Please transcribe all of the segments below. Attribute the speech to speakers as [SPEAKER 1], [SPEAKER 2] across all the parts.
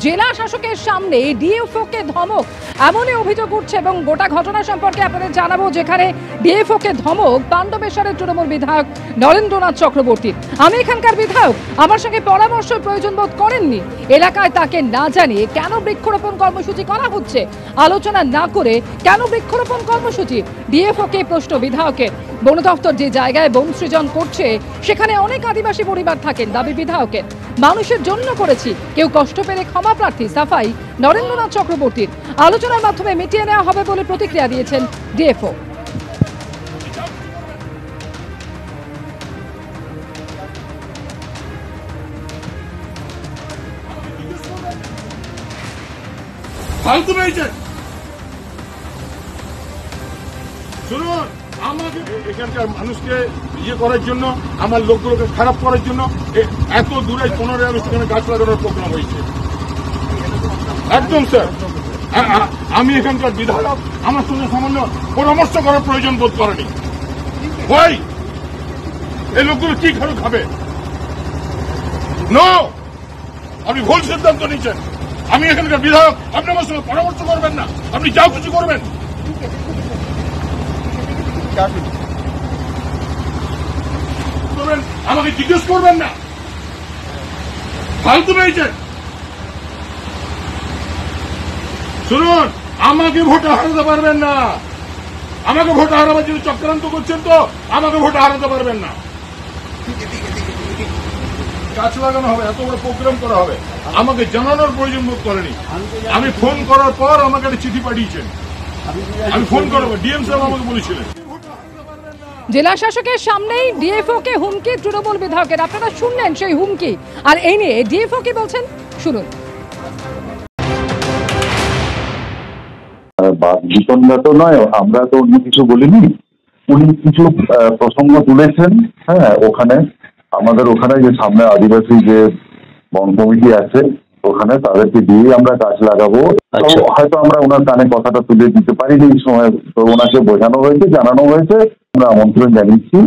[SPEAKER 1] জেলা শাসকের সামনে ডিএফও কে ধমক, এমনই অভিযোগ উঠছে এবং গোটা ঘটনা সম্পর্কে আপনাদের জানাবো, যেখানে ডিএফও কে ধমক পাণ্ডবেশ্বরের তৃণমূল বিধায়ক নরেন্দ্রনাথ চক্রবর্তী। আমি এখানকার বিধায়ক, আমার সঙ্গে পরামর্শ প্রয়োজন বোধ করেননি। এলাকায় তাকে না জানিয়ে কেন বৃক্ষরোপণ কর্মসূচি করা হচ্ছে, আলোচনা না করে কেন বৃক্ষরোপণ কর্মসূচি? ডিএফও কে প্রশ্ন বিধায়কের। বন দপ্তর যে জায়গায় বন সৃজন করছে সেখানে অনেক আদিবাসী পরিবার থাকেন, দাবি বিধায়কের। মানুষের জন্য করেছি, কেউ কষ্ট পেলে ক্ষমা প্রার্থী, সাফাই নরেন্দ্রনাথ চক্রবর্তীর। আলোচনার মাধ্যমে মিটিয়ে নেওয়া হবে বলে প্রতিক্রিয়া দিয়েছেন ডিএফও।
[SPEAKER 2] ফালতু রয়েছে, শুনুন, আমাকে এখানকার মানুষকে ইয়ে করার জন্য, আমার লোকগুলোকে খারাপ করার জন্য এত দূরে 15 আগস্ট এখানে গাছ লাগানোর প্রোগ্রাম হয়েছে। একদম স্যার, আমি এখানকার বিধায়ক, আমার সঙ্গে সামান্য পরামর্শ করার প্রয়োজন বোধ করেনি। ভাই, এই লোকগুলো কি খাবে? নো, আপনি ভুল সিদ্ধান্ত নিচ্ছেন। আমি এখানকার বিধায়ক, আপনি আমার সঙ্গে পরামর্শ করবেন না, আপনি যাও কিছু করবেন। আমাকে জিজ্ঞেস করবেন না, ফালতু পেয়েছেন। শুনুন, আমাকে ভোটে হারাতে পারবেন না। আমাকে ভোটে হারাবার জন্য চক্রান্ত করছেন, তো আমাকে ভোটে হারাতে পারবেন না। গাছ লাগানো হবে, এত বড় প্রোগ্রাম করা হবে, আমাকে জানানোর প্রয়োজন বোধ করেনি। আমি ফোন করার পর আমাকে একটা চিঠি পাঠিয়েছেন, আমি ফোন করবো, ডিএম সাহেব আমাকে বলেছিলেন।
[SPEAKER 1] জেলা শাসকের সামনেই ডিএফও কে হুমকি তৃণমূল বিধায়কের। আপনারা শুনলেন সেই হুমকি, আর এই নিয়ে ডিএফও কি বলছেন, শুনুন।
[SPEAKER 3] বিতণ্ডা তো নয়, আমরা তো অন্য কিছু বলিনি। উনি কিছু প্রসঙ্গ তুলেছেন। হ্যাঁ, ওখানে আমাদের ওখানে যে সামনে আদিবাসী যে বন কমিটি আছে, ওখানে তাদেরকে দিয়ে আমরা গাছ লাগাবো। হয়তো আমরা ওনার কানে কথাটা তুলে দিতে পারিনি এই সময়, তো ওনাকে বোঝানো হয়েছে, জানানো হয়েছে। আমরা আমন্ত্রণ জানিয়েছি,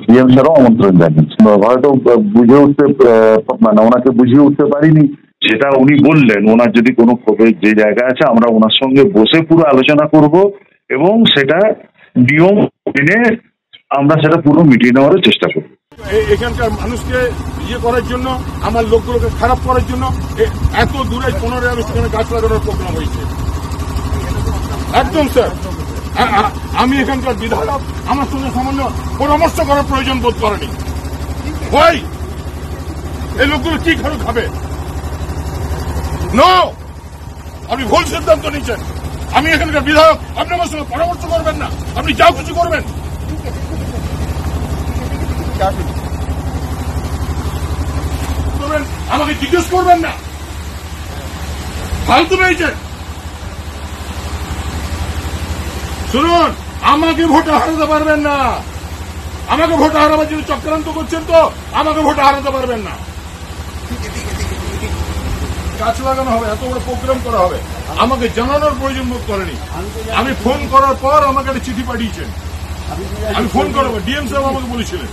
[SPEAKER 3] ডিএম স্যারও আমন্ত্রণ জানিয়েছি। হয়তো বুঝে উঠতে মানে ওনাকে বুঝিয়ে উঠতে পারিনি। সেটা উনি বললেন, ওনার যদি কোনো যে জায়গা আছে আমরা ওনার সঙ্গে বসে পুরো আলোচনা করব এবং সেটা নিয়ম মেনে আমরা সেটা পুরো মিটিয়ে নেওয়ার চেষ্টা করব।
[SPEAKER 2] এখানকার মানুষকে ইয়ে করার জন্য, আমার লোকগুলোকে খারাপ করার জন্য এত দূরে 15 আগস্ট এখানে গাছ লাগানোর প্রোগ্রাম হয়েছে। একদম স্যার, আমি এখানকার বিধায়ক, আমার সঙ্গে সামান্য পরামর্শ করার প্রয়োজন বোধ করেনি। ভাই, এই লোকগুলো কি খাবে? নো, আপনি ভুল সিদ্ধান্ত নিচ্ছেন। আমি এখানকার বিধায়ক, আপনি আমার সঙ্গে পরামর্শ করবেন না, আপনি যাও কিছু করবেন। আমাকে জিজ্ঞেস করবেন না, ফালতু পেয়েছেন। শুনুন, আমাকে ভোটে হারাতে পারবেন না। আমাকে ভোটে হারাবার জন্য চক্রান্ত করছেন, তো আমাকে ভোটে হারাতে পারবেন না। গাছ লাগানো হবে, এত বড় প্রোগ্রাম করা হবে, আমাকে জানানোর প্রয়োজন বোধ করেনি। আমি ফোন করার পর আমাকে একটা চিঠি পাঠিয়েছেন, আমি ফোন করবো, ডিএম সাহেব আমাকে বলেছিলেন।